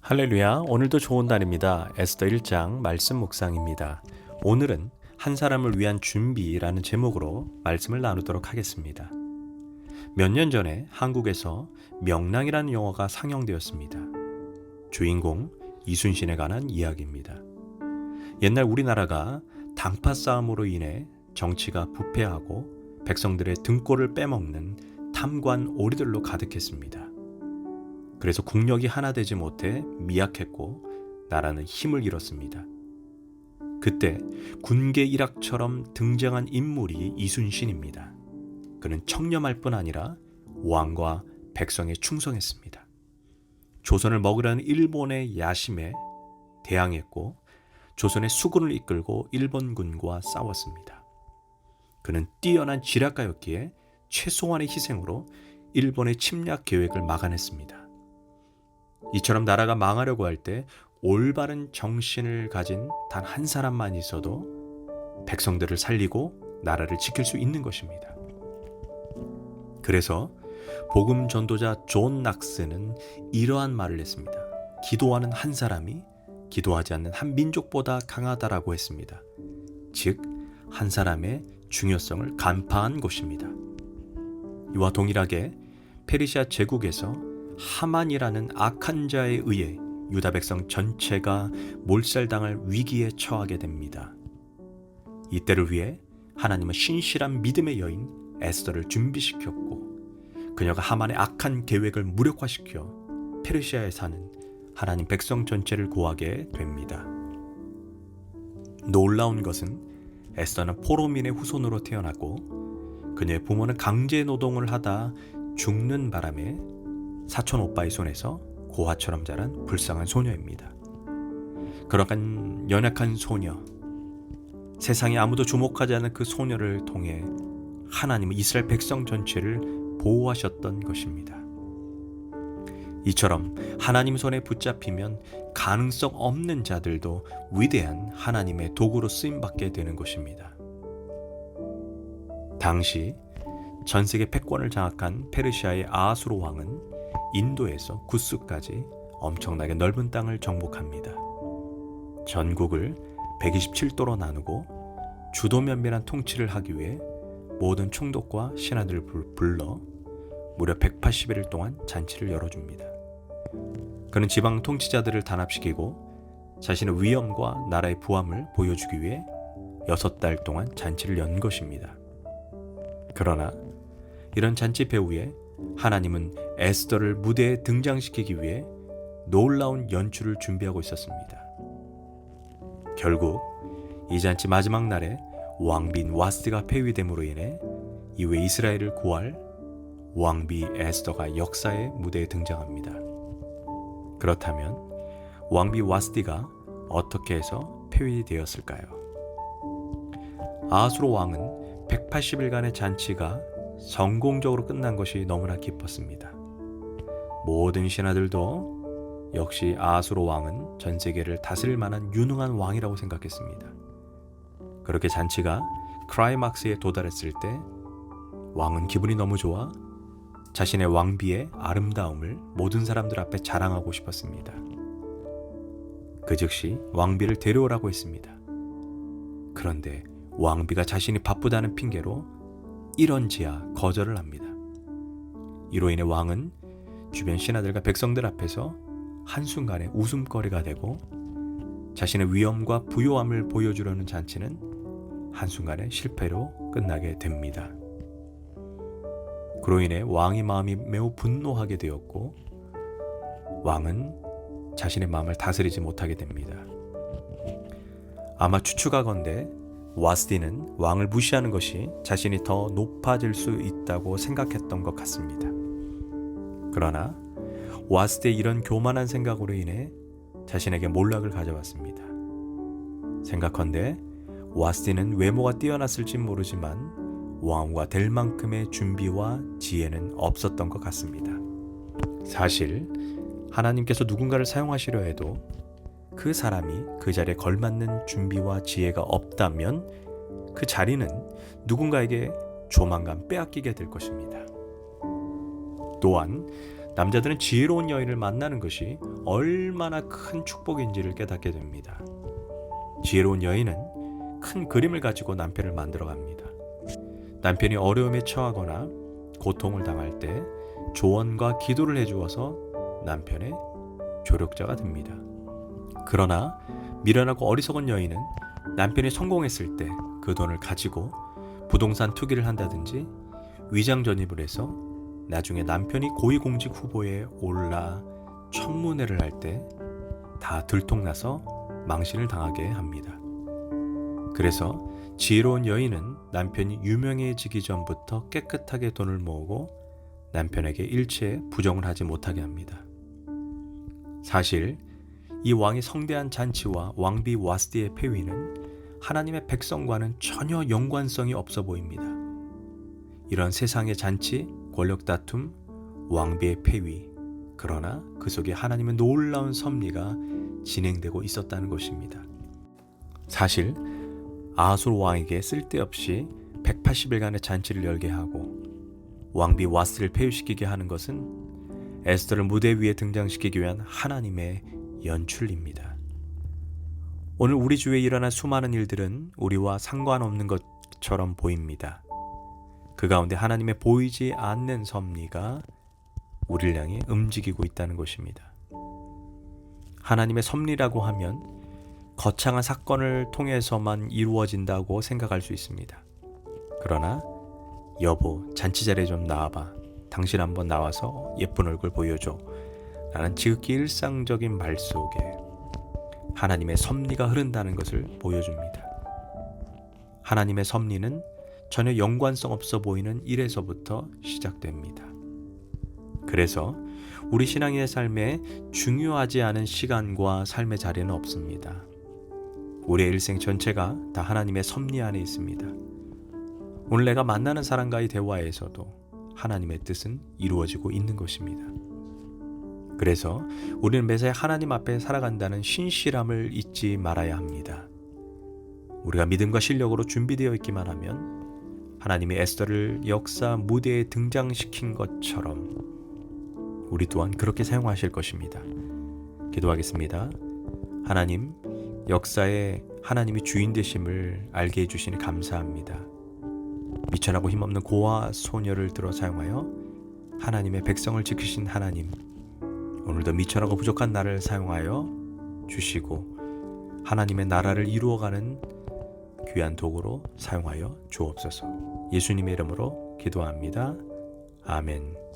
할렐루야, 오늘도 좋은 날입니다. 에스더 1장 말씀 묵상입니다. 오늘은 한 사람을 위한 준비라는 제목으로 말씀을 나누도록 하겠습니다. 몇 년 전에 한국에서 명랑이라는 영화가 상영되었습니다. 주인공 이순신에 관한 이야기입니다. 옛날 우리나라가 당파 싸움으로 인해 정치가 부패하고 백성들의 등골을 빼먹는 탐관 오리들로 가득했습니다. 그래서 국력이 하나 되지 못해 미약했고 나라는 힘을 잃었습니다. 그때 군계 일학처럼 등장한 인물이 이순신입니다. 그는 청렴할 뿐 아니라 왕과 백성에 충성했습니다. 조선을 먹으려는 일본의 야심에 대항했고 조선의 수군을 이끌고 일본군과 싸웠습니다. 그는 뛰어난 지략가였기에 최소한의 희생으로 일본의 침략 계획을 막아냈습니다. 이처럼 나라가 망하려고 할 때 올바른 정신을 가진 단 한 사람만 있어도 백성들을 살리고 나라를 지킬 수 있는 것입니다. 그래서 복음 전도자 존 낙스는 이러한 말을 했습니다. 기도하는 한 사람이 기도하지 않는 한 민족보다 강하다라고 했습니다. 즉, 한 사람의 중요성을 간파한 것입니다. 이와 동일하게 페르시아 제국에서 하만이라는 악한 자에 의해 유다 백성 전체가 몰살당할 위기에 처하게 됩니다. 이때를 위해 하나님은 신실한 믿음의 여인 에스더를 준비시켰고 그녀가 하만의 악한 계획을 무력화시켜 페르시아에 사는 하나님 백성 전체를 구하게 됩니다. 놀라운 것은 에스더는 포로민의 후손으로 태어나고 그녀의 부모는 강제 노동을 하다 죽는 바람에 사촌 오빠의 손에서 고아처럼 자란 불쌍한 소녀입니다. 그러한 연약한 소녀, 세상에 아무도 주목하지 않는 그 소녀를 통해 하나님은 이스라엘 백성 전체를 보호하셨던 것입니다. 이처럼 하나님 손에 붙잡히면 가능성 없는 자들도 위대한 하나님의 도구로 쓰임받게 되는 것입니다. 당시 전 세계 패권을 장악한 페르시아의 아하수로 왕은 인도에서 구스까지 엄청나게 넓은 땅을 정복합니다. 전국을 127도로 나누고 주도면밀한 통치를 하기 위해 모든 총독과 신하들을 불러 무려 180일 동안 잔치를 열어줍니다. 그는 지방 통치자들을 단합시키고 자신의 위엄과 나라의 부함을 보여주기 위해 6달 동안 잔치를 연 것입니다. 그러나 이런 잔치 배후에 하나님은 에스더를 무대에 등장시키기 위해 놀라운 연출을 준비하고 있었습니다. 결국 이 잔치 마지막 날에 왕비인 와스티가 폐위됨으로 인해 이후에 이스라엘을 구할 왕비 에스더가 역사의 무대에 등장합니다. 그렇다면 왕비 와스티가 어떻게 해서 폐위되었을까요? 아하수로 왕은 180일간의 잔치가 성공적으로 끝난 것이 너무나 기뻤습니다. 모든 신하들도 역시 아하수로 왕은 전 세계를 다스릴 만한 유능한 왕이라고 생각했습니다. 그렇게 잔치가 클라이막스에 도달했을 때 왕은 기분이 너무 좋아 자신의 왕비의 아름다움을 모든 사람들 앞에 자랑하고 싶었습니다. 그 즉시 왕비를 데려오라고 했습니다. 그런데 왕비가 자신이 바쁘다는 핑계로 이런지야 거절을 합니다. 이로 인해 왕은 주변 신하들과 백성들 앞에서 한순간에 웃음거리가 되고 자신의 위엄과 부요함을 보여주려는 잔치는 한순간에 실패로 끝나게 됩니다. 그로 인해 왕의 마음이 매우 분노하게 되었고 왕은 자신의 마음을 다스리지 못하게 됩니다. 아마 추측하건대 와스티는 왕을 무시하는 것이 자신이 더 높아질 수 있다고 생각했던 것 같습니다. 그러나 와스티의 이런 교만한 생각으로 인해 자신에게 몰락을 가져왔습니다. 생각컨대 와스티는 외모가 뛰어났을지 모르지만 왕과 될 만큼의 준비와 지혜는 없었던 것 같습니다. 사실 하나님께서 누군가를 사용하시려 해도 그 사람이 그 자리에 걸맞는 준비와 지혜가 없다면 그 자리는 누군가에게 조만간 빼앗기게 될 것입니다. 또한 남자들은 지혜로운 여인을 만나는 것이 얼마나 큰 축복인지를 깨닫게 됩니다. 지혜로운 여인은 큰 그림을 가지고 남편을 만들어 갑니다. 남편이 어려움에 처하거나 고통을 당할 때 조언과 기도를 해주어서 남편의 조력자가 됩니다. 그러나 미련하고 어리석은 여인은 남편이 성공했을 때 그 돈을 가지고 부동산 투기를 한다든지 위장 전입을 해서 나중에 남편이 고위공직 후보에 올라 청문회를 할 때 다 들통나서 망신을 당하게 합니다. 그래서 지혜로운 여인은 남편이 유명해지기 전부터 깨끗하게 돈을 모으고 남편에게 일체 부정을 하지 못하게 합니다. 사실 이 왕의 성대한 잔치와 왕비 와스디의 폐위는 하나님의 백성과는 전혀 연관성이 없어 보입니다. 이런 세상의 잔치, 권력 다툼, 왕비의 폐위, 그러나 그 속에 하나님의 놀라운 섭리가 진행되고 있었다는 것입니다. 사실 아하솔 왕에게 쓸데없이 180일간의 잔치를 열게 하고 왕비 와스를 폐위시키게 하는 것은 에스더를 무대 위에 등장시키기 위한 하나님의 연출입니다. 오늘 우리 주위에 일어난 수많은 일들은 우리와 상관없는 것처럼 보입니다. 그 가운데 하나님의 보이지 않는 섭리가 우리를 향해 움직이고 있다는 것입니다. 하나님의 섭리라고 하면 거창한 사건을 통해서만 이루어진다고 생각할 수 있습니다. 그러나 여보, 잔치 자리에 좀 나와봐. 당신 한번 나와서 예쁜 얼굴 보여줘. 라는 지극히 일상적인 말 속에 하나님의 섭리가 흐른다는 것을 보여줍니다. 하나님의 섭리는 전혀 연관성 없어 보이는 일에서부터 시작됩니다. 그래서 우리 신앙인의 삶에 중요하지 않은 시간과 삶의 자리는 없습니다. 우리의 일생 전체가 다 하나님의 섭리 안에 있습니다. 오늘 내가 만나는 사람과의 대화에서도 하나님의 뜻은 이루어지고 있는 것입니다. 그래서 우리는 매사에 하나님 앞에 살아간다는 신실함을 잊지 말아야 합니다. 우리가 믿음과 실력으로 준비되어 있기만 하면 하나님이 에스더를 역사 무대에 등장시킨 것처럼 우리 또한 그렇게 사용하실 것입니다. 기도하겠습니다. 하나님, 역사에 하나님이 주인 되심을 알게 해주시니 감사합니다. 미천하고 힘없는 고아 소녀를 들어 사용하여 하나님의 백성을 지키신 하나님, 오늘도 미천하고 부족한 나를 사용하여 주시고 하나님의 나라를 이루어가는 귀한 도구로 사용하여 주옵소서. 예수님의 이름으로 기도합니다. 아멘.